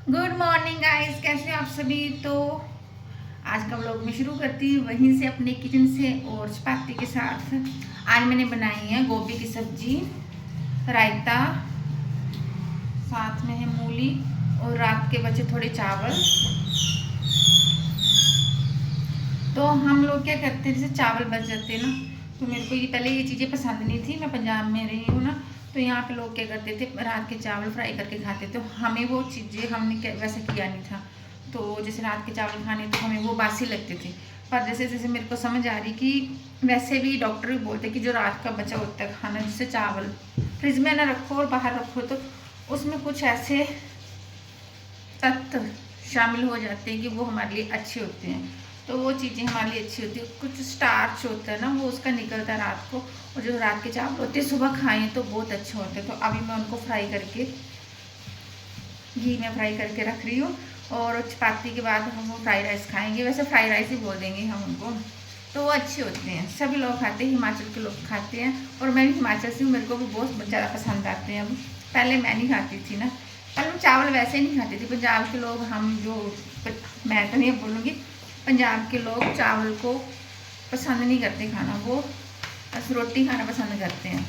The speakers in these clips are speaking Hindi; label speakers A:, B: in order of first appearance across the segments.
A: गुड मॉर्निंग गाइस, कैसे हैं आप सभी। तो आज का व्लॉग मैं शुरू करती हूँ वहीं से, अपने किचन से और चपाती के साथ। आज मैंने बनाई है गोभी की सब्जी, रायता, साथ में है मूली और रात के बचे थोड़े चावल। तो हम लोग क्या करते हैं, जैसे चावल बच जाते हैं ना, तो मेरे को ये पहले ये चीज़ें पसंद नहीं थी। मैं पंजाब में रही हूँ ना, तो यहाँ पे लोग क्या करते थे, रात के चावल फ्राई करके खाते थे। तो हमें वो चीज़ें हमने वैसे किया नहीं था। तो जैसे रात के चावल खाने तो हमें वो बासी लगते थे। पर जैसे जैसे मेरे को समझ आ रही कि वैसे भी डॉक्टर भी बोलते कि जो रात का बचा होता है खाना, जैसे चावल फ्रिज में ना रखो और बाहर रखो, तो उसमें कुछ ऐसे तत्व शामिल हो जाते हैं कि वो हमारे लिए अच्छे होते हैं। तो वो चीज़ें हमारे लिए अच्छी होती है। कुछ स्टार्च होता है ना, वो उसका निकलता है रात को, और जो रात के चावल होते हैं सुबह खाएं तो बहुत अच्छे होते हैं। तो अभी मैं उनको फ्राई करके घी में फ्राई करके रख रही हूँ। और चपाती के बाद हम वो फ्राई राइस खाएंगे, वैसे फ्राई राइस ही बोल देंगे हम उनको। तो वो अच्छे होते हैं, सभी लोग खाते हैं, हिमाचल के लोग खाते हैं। और मैं भी हिमाचल से हूँ, मेरे को भी बहुत ज़्यादा पसंद आते हैं। अब पहले मैं नहीं खाती थी ना, पहले मैं चावल वैसे नहीं खाती थी। पंजाब के लोग, हम जो, मैं तो नहीं बोलूँगी, पंजाब के लोग चावल को पसंद नहीं करते खाना, वो बस रोटी खाना पसंद करते हैं।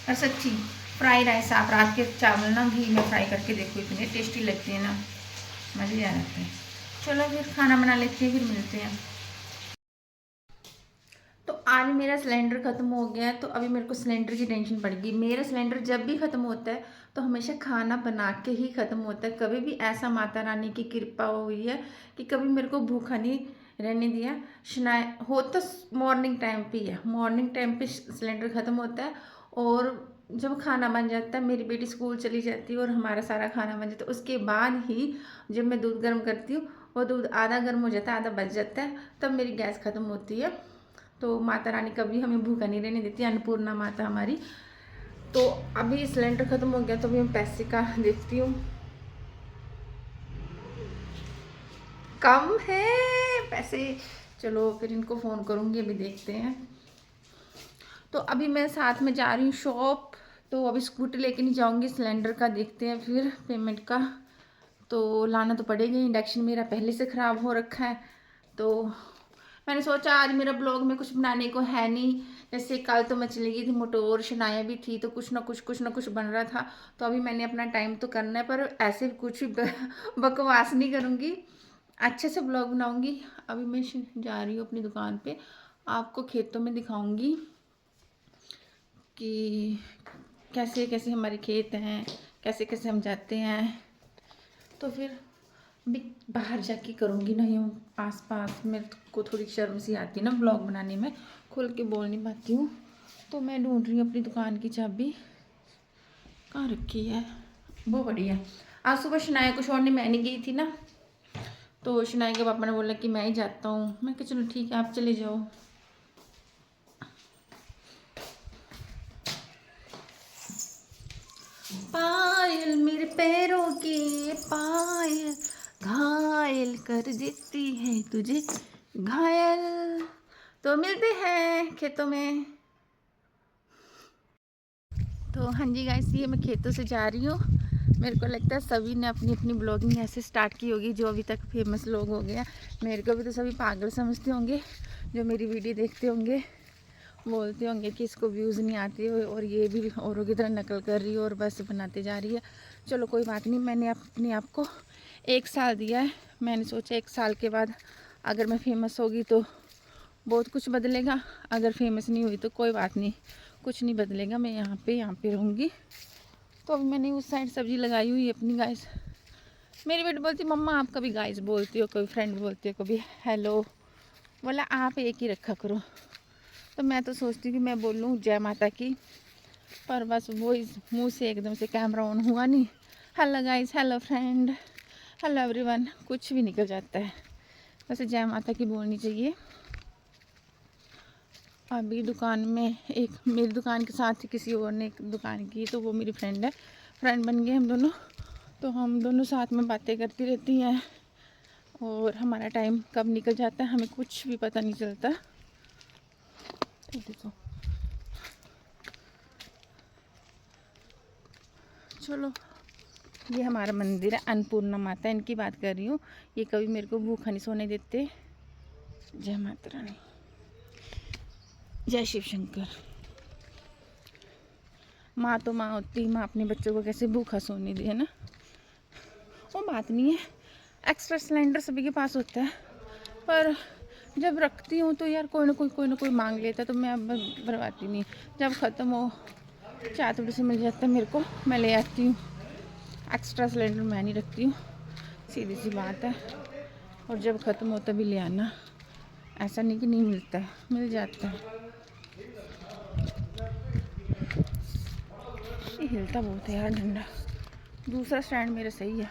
A: और सच्ची फ्राई राइस आप रात के चावल ना घी में फ्राई करके देखो, इतने टेस्टी लगते हैं ना, मज़े आ जाते हैं। चलो फिर खाना बना लेते हैं, फिर मिलते हैं। तो आज मेरा सिलेंडर ख़त्म हो गया है, तो अभी मेरे को सिलेंडर की टेंशन पड़ गई। मेरा सिलेंडर जब भी ख़त्म होता है तो हमेशा खाना बना के ही ख़त्म होता है। कभी भी ऐसा माता रानी की कृपा हुई है कि कभी मेरे को भूखा नहीं रहने दिया। शनाय हो तो मॉर्निंग टाइम पे ही है, मॉर्निंग टाइम पे सिलेंडर ख़त्म होता है। और जब खाना बन जाता है, मेरी बेटी स्कूल चली जाती है और हमारा सारा खाना बन जाता है, उसके बाद ही जब मैं दूध गर्म करती हूँ, वो दूध आधा गर्म हो जाता है, आधा बच जाता है, तब मेरी गैस ख़त्म होती है। तो माता रानी कभी हमें भूखा नहीं रहने देती, अन्नपूर्णा माता हमारी। तो अभी सिलेंडर ख़त्म हो गया, तो अभी मैं पैसे का देखती हूँ, कम है पैसे। चलो फिर इनको फ़ोन करूँगी, अभी देखते हैं। तो अभी मैं साथ में जा रही हूँ शॉप, तो अभी स्कूटी लेके नहीं जाऊँगी, सिलेंडर का देखते हैं फिर पेमेंट का। तो लाना तो पड़ेगा, इंडक्शन मेरा पहले से ख़राब हो रखा है। तो मैंने सोचा आज मेरा ब्लॉग में कुछ बनाने को है नहीं। जैसे कल तो मैं चली गई थी मोटोर, शनाया भी थी, तो कुछ ना कुछ बन रहा था। तो अभी मैंने अपना टाइम तो करना है, पर ऐसे कुछ भी बकवास नहीं करूँगी, अच्छे से ब्लॉग बनाऊँगी। अभी मैं जा रही हूँ अपनी दुकान पे, आपको खेतों में दिखाऊँगी कि कैसे कैसे हमारे खेत हैं, कैसे कैसे हम जाते हैं। तो फिर अभी बाहर जाके करूँगी, नहीं हूँ आस पास। मेरे को थोड़ी शर्म सी आती है ना ब्लॉग बनाने में, खुल के बोल नहीं पाती हूँ। तो मैं ढूंढ रही हूँ अपनी दुकान की चाबी, कहाँ रखी है, वो बड़ी है। आज सुबह शनाया को छोड़ने मैं नहीं गई थी ना, तो शनाया के पापा ने बोला कि मैं ही जाता हूँ। मैं कहा चलो ठीक है, आप चले जाओ। पायल मेरे पैरों के पायल, घायल कर देती है तुझे घायल। तो मिलते हैं खेतों में। तो हाँ जी गाइस, ये मैं खेतों से जा रही हूँ। मेरे को लगता है सभी ने अपनी अपनी ब्लॉगिंग ऐसे स्टार्ट की होगी, जो अभी तक फेमस लोग हो गए। मेरे को भी तो सभी पागल समझते होंगे, जो मेरी वीडियो देखते होंगे, बोलते होंगे कि इसको व्यूज़ नहीं आते और ये भी औरों की तरह नकल कर रही है और बस बनाते जा रही है। चलो कोई बात नहीं, मैंने अपने आप को 1 साल दिया है। मैंने सोचा 1 साल के बाद अगर मैं फेमस होगी तो बहुत कुछ बदलेगा, अगर फेमस नहीं हुई तो कोई बात नहीं, कुछ नहीं बदलेगा। मैं यहाँ पे रहूँगी। तो अभी मैंने उस साइड सब्जी लगाई हुई है अपनी। गाइस, मेरी बेटी बोलती मम्मा आप कभी गाइस बोलती हो, कभी फ्रेंड बोलती हो, कभी हेलो, बोला आप एक ही रखा करो। तो मैं तो सोचती हूँ कि मैं बोलूँ जय माता की, पर बस वो इस मुँह से एकदम से कैमरा ऑन हुआ नहीं, hello guys, hello friend, hello everyone, कुछ भी निकल जाता है। वैसे जय माता की बोलनी चाहिए। अभी दुकान में एक, मेरी दुकान के साथ ही किसी और ने एक दुकान की, तो वो मेरी फ्रेंड है, फ्रेंड बन गए हम दोनों। तो हम दोनों साथ में बातें करती रहती हैं और हमारा टाइम कब निकल जाता है हमें कुछ भी पता नहीं चलता। देखो चलो ये हमारा मंदिर है, अन्नपूर्णा माता, इनकी बात कर रही हूँ। ये कभी मेरे को भूखा नहीं सोने देते। जय माता रानी, जय शिव शंकर। माँ तो माँ होती, माँ अपने बच्चों को कैसे भूखा सोने दे, है ना। वो बात नहीं है, एक्स्ट्रा सिलेंडर सभी के पास होता है, पर जब रखती हूँ तो यार कोई ना कोई मांग लेता है, तो मैं अब भरवाती नहीं। जब ख़त्म हो, चाय थोड़ी सी मिल जाता है मेरे को, मैं ले आती हूँ। एक्स्ट्रा सिलेंडर मैं नहीं रखती हूँ, सीधी सी बात है। और जब ख़त्म हो तभी ले आना, ऐसा नहीं कि नहीं मिलता है, मिल जाता है। ये हिलता बहुत है यार डंडा। दूसरा स्टैंड मेरा सही है,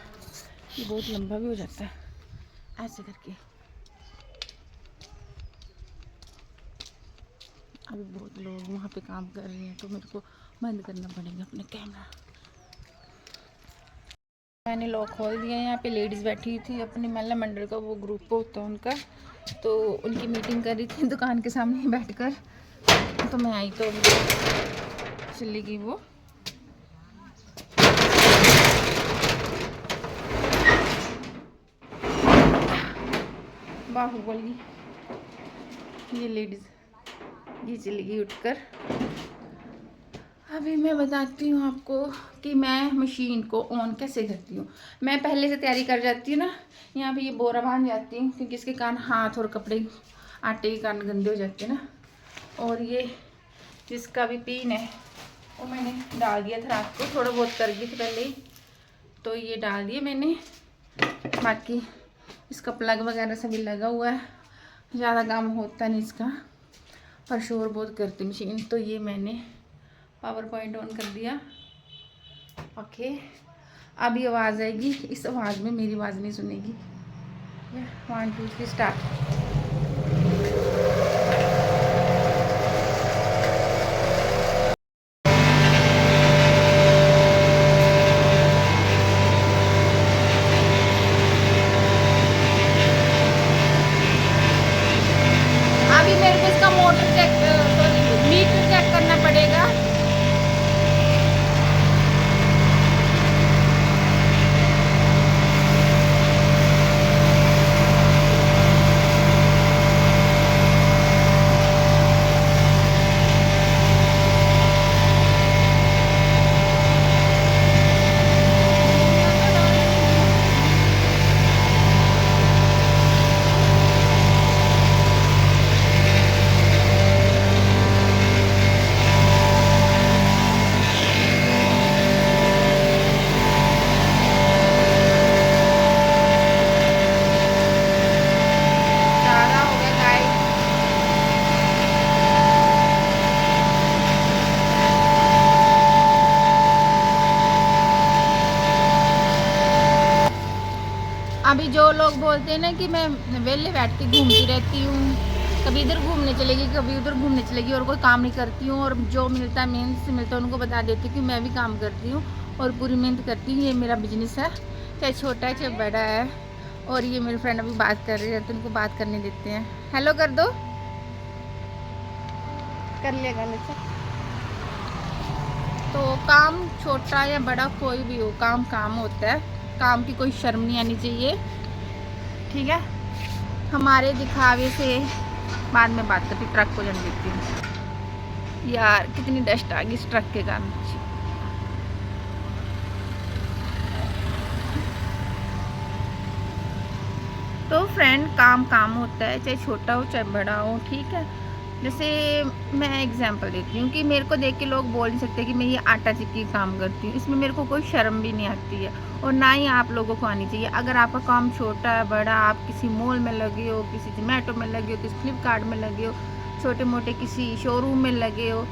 A: ये बहुत लंबा भी हो जाता है ऐसे करके। अभी बहुत लोग वहाँ पे काम कर रहे हैं, तो मेरे को बंद करना पड़ेगा अपना कैमरा। मैंने लॉक खोल दिया। यहाँ पे लेडीज़ बैठी थी, अपनी महिला मंडल का वो ग्रुप होता है उनका, तो उनकी मीटिंग कर रही थी दुकान के सामने बैठकर। तो मैं आई तो चली गई वो। बाहुबली, ये लेडीज़ ये चली गई उठकर। अभी मैं बताती हूँ आपको कि मैं मशीन को ऑन कैसे करती हूँ। मैं पहले से तैयारी कर जाती हूँ ना, यहाँ पे ये बोरा बांध जाती हूँ, क्योंकि इसके कारण हाथ और कपड़े आटे के कारण गंदे हो जाते हैं ना। और ये जिसका भी पिन है वो मैंने डाल दिया था रात को, थोड़ा बहुत कर गई थी पहले ही, तो ये डाल दिए मैंने। बाकी इसका प्लग वगैरह सभी लगा हुआ है, ज़्यादा काम होता नहीं इसका, पर शोर बहुत करती मशीन। तो ये मैंने पावर पॉइंट ऑन कर दिया। ओके, अभी आवाज़ आएगी, इस आवाज़ में मेरी आवाज़ नहीं सुनेगी। 1 2 3 स्टार्ट। अभी मेरे को इसका motor check, sorry meter check करना पड़ेगा। अभी जो लोग बोलते हैं ना कि मैं वेले बैठ के घूमती रहती हूँ, कभी इधर घूमने चलेगी कभी उधर घूमने चलेगी और कोई काम नहीं करती हूँ, और जो मिलता है मेहनत से मिलता है उनको बता देती हूँ कि मैं भी काम करती हूँ और पूरी मेहनत करती हूँ। ये मेरा बिजनेस है, चाहे छोटा है चाहे बड़ा है। और ये मेरे फ्रेंड अभी बात कर रहे हैं, तो उनको बात करने देते हैं। हेलो कर दो, कर लिया गलत से। तो काम छोटा या बड़ा कोई भी हो, काम काम होता है, काम की कोई शर्म नहीं आनी चाहिए, ठीक है। हमारे दिखावे से बाद में बात करती, ट्रक को जन देती हूँ। यार कितनी डस्ट आ गई इस ट्रक के कारण। तो फ्रेंड काम काम होता है, चाहे छोटा हो चाहे बड़ा हो, ठीक है। जैसे मैं एग्जांपल देती हूँ कि मेरे को देख के लोग बोल नहीं सकते कि मैं ये आटा चिक्की काम करती हूँ, इसमें मेरे को कोई शर्म भी नहीं आती है, और ना ही आप लोगों को आनी चाहिए। अगर आपका काम छोटा है बड़ा, आप किसी मॉल में लगे हो, किसी जोमेटो में लगे हो, किसी फ्लिपकार्ट में लगे हो, छोटे मोटे किसी शोरूम में लगे हो,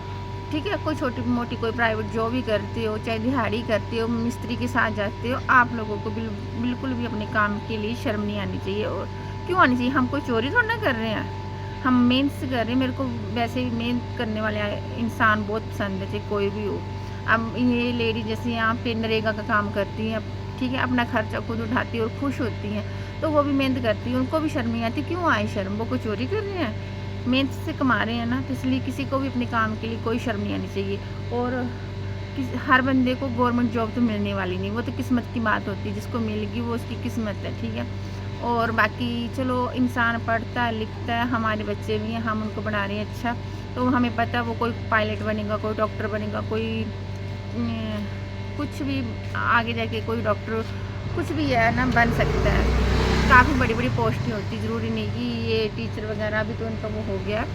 A: ठीक है, कोई छोटी मोटी कोई प्राइवेट जॉब भी करते हो, चाहे दिहाड़ी करते हो, मिस्त्री के साथ जाते हो, आप लोगों को बिल्कुल भी अपने काम के लिए शर्म नहीं आनी चाहिए। और क्यों आनी चाहिए, हम कोई चोरी थोड़ा ना कर रहे हैं, हम मेहनत से कर रहे हैं। मेरे को वैसे भी मेहनत करने वाले इंसान बहुत पसंद है, चाहे कोई भी हो। अब ये लेडी जैसे यहाँ पे नरेगा का काम करती हैं, ठीक है, अपना खर्चा खुद उठाती है और खुश होती हैं, तो वो भी मेहनत करती है, उनको भी शर्म नहीं आती। क्यों आए शर्म, वो कोई चोरी कर रहे हैं, मेहनत से कमा रहे हैं ना, तो इसलिए किसी को भी अपने काम के लिए कोई शर्म नहीं आनी चाहिए। और हर बंदे को गवर्नमेंट जॉब तो मिलने वाली नहीं, वो तो किस्मत की बात होती है, जिसको मिलेगी वो उसकी किस्मत है, ठीक है। और बाकी चलो इंसान पढ़ता है लिखता है, हमारे बच्चे भी हैं, हम उनको बना रहे हैं अच्छा, तो हमें पता है वो कोई पायलट बनेगा, कोई डॉक्टर बनेगा, कोई कुछ भी आगे जाके कोई डॉक्टर कुछ भी है ना बन सकता है। काफ़ी बड़ी बड़ी पोस्ट होती, ज़रूरी नहीं कि ये टीचर वगैरह भी तो उनका वो हो गया।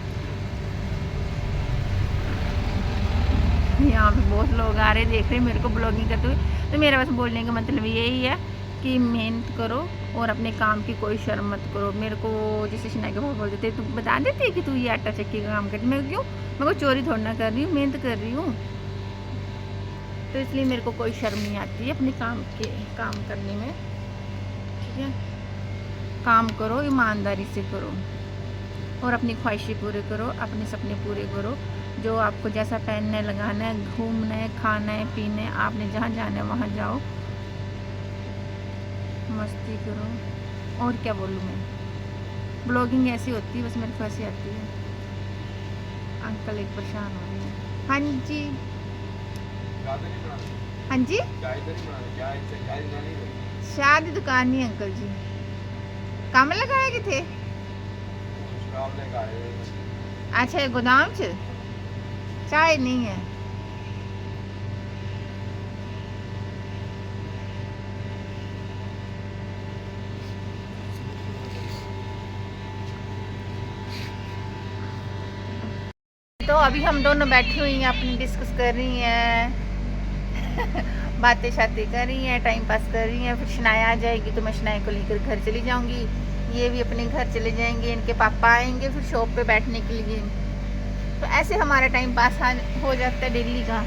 A: यहाँ पे बहुत लोग आ रहे देख रहे मेरे को ब्लॉगिंग करते हुए। तो मेरा बस बोलने का मतलब यही है कि मेहनत करो और अपने काम की कोई शर्म मत करो। मेरे को जैसे शनाई के बोल देते तू बता देती है कि तू ये आटा चक्की का काम करती, मैं क्यों, मैं को चोरी थोड़ा ना कर रही हूँ, मेहनत कर रही हूँ। तो इसलिए मेरे को कोई शर्म नहीं आती है अपने काम करने में, ठीक है। काम करो, ईमानदारी से करो और अपनी ख्वाहिशें पूरे करो, अपने सपने पूरे करो। जो आपको जैसा पहनना है, लगाना है, घूमना है, खाना है, पीना है, आपने जहाँ जाना है वहाँ जाओ, मस्ती करो। और क्या बोलूँ मैं, ब्लॉगिंग ऐसी होती है, बस मेरे को ऐसी आती है। अंकल एक परेशान हो रहे हैं। हाँ जी, हाँ जी, शायद दुकान नहीं अंकल जी, काम लगाए गए थे। अच्छा ये गोदाम च चाय नहीं है। तो अभी हम दोनों बैठी हुई हैं, अपनी डिस्कस कर रही हैं बातें शातें कर रही हैं, टाइम पास कर रही हैं। फिर शनाया आ जाएगी तो मैं शनाया को लेकर घर चली जाऊंगी, ये भी अपने घर चले जाएंगे, इनके पापा आएंगे फिर शॉप पे बैठने के लिए। तो ऐसे हमारा टाइम पास हो जाता है डेली का।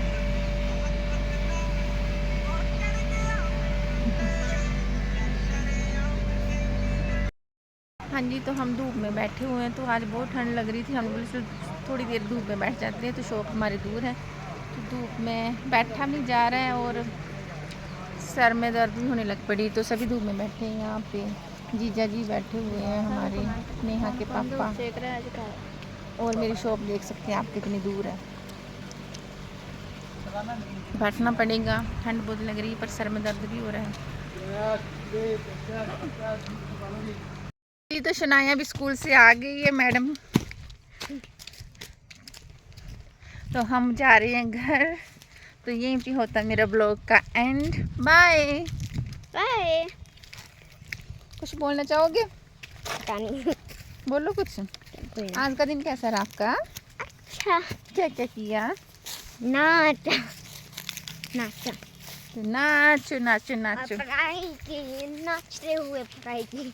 A: हाँ जी, तो हम धूप में बैठे हुए हैं, तो आज बहुत ठंड लग रही थी, हम बोले थोड़ी देर धूप में बैठ जाते हैं। तो शॉप हमारी दूर है, तो धूप में बैठा नहीं जा रहा है और सर में दर्द भी होने लग पड़ी, तो सभी धूप में बैठे हैं। यहाँ पे जीजा जी बैठे हुए हैं, हमारे नेहा के पापा, और मेरी शॉप देख सकते हैं आप कितनी दूर है। बैठना पड़ेगा, ठंड बहुत लग रही है पर सर में दर्द भी हो रहा है। ये तो शनाया भी स्कूल से आ गई है मैडम, तो हम जा रहे हैं घर। तो यहीं पे होता है मेरा ब्लॉग का एंड। Bye
B: bye.
A: कुछ बोलना चाहोगे? बोलो कुछ। आज का दिन कैसा रहा आपका?
B: अच्छा।
A: क्या क्या किया?
B: नाचा नाचा
A: नाचो नाचो नाचो।
B: पढ़ाई की, नाचते हुए पढ़ाई की।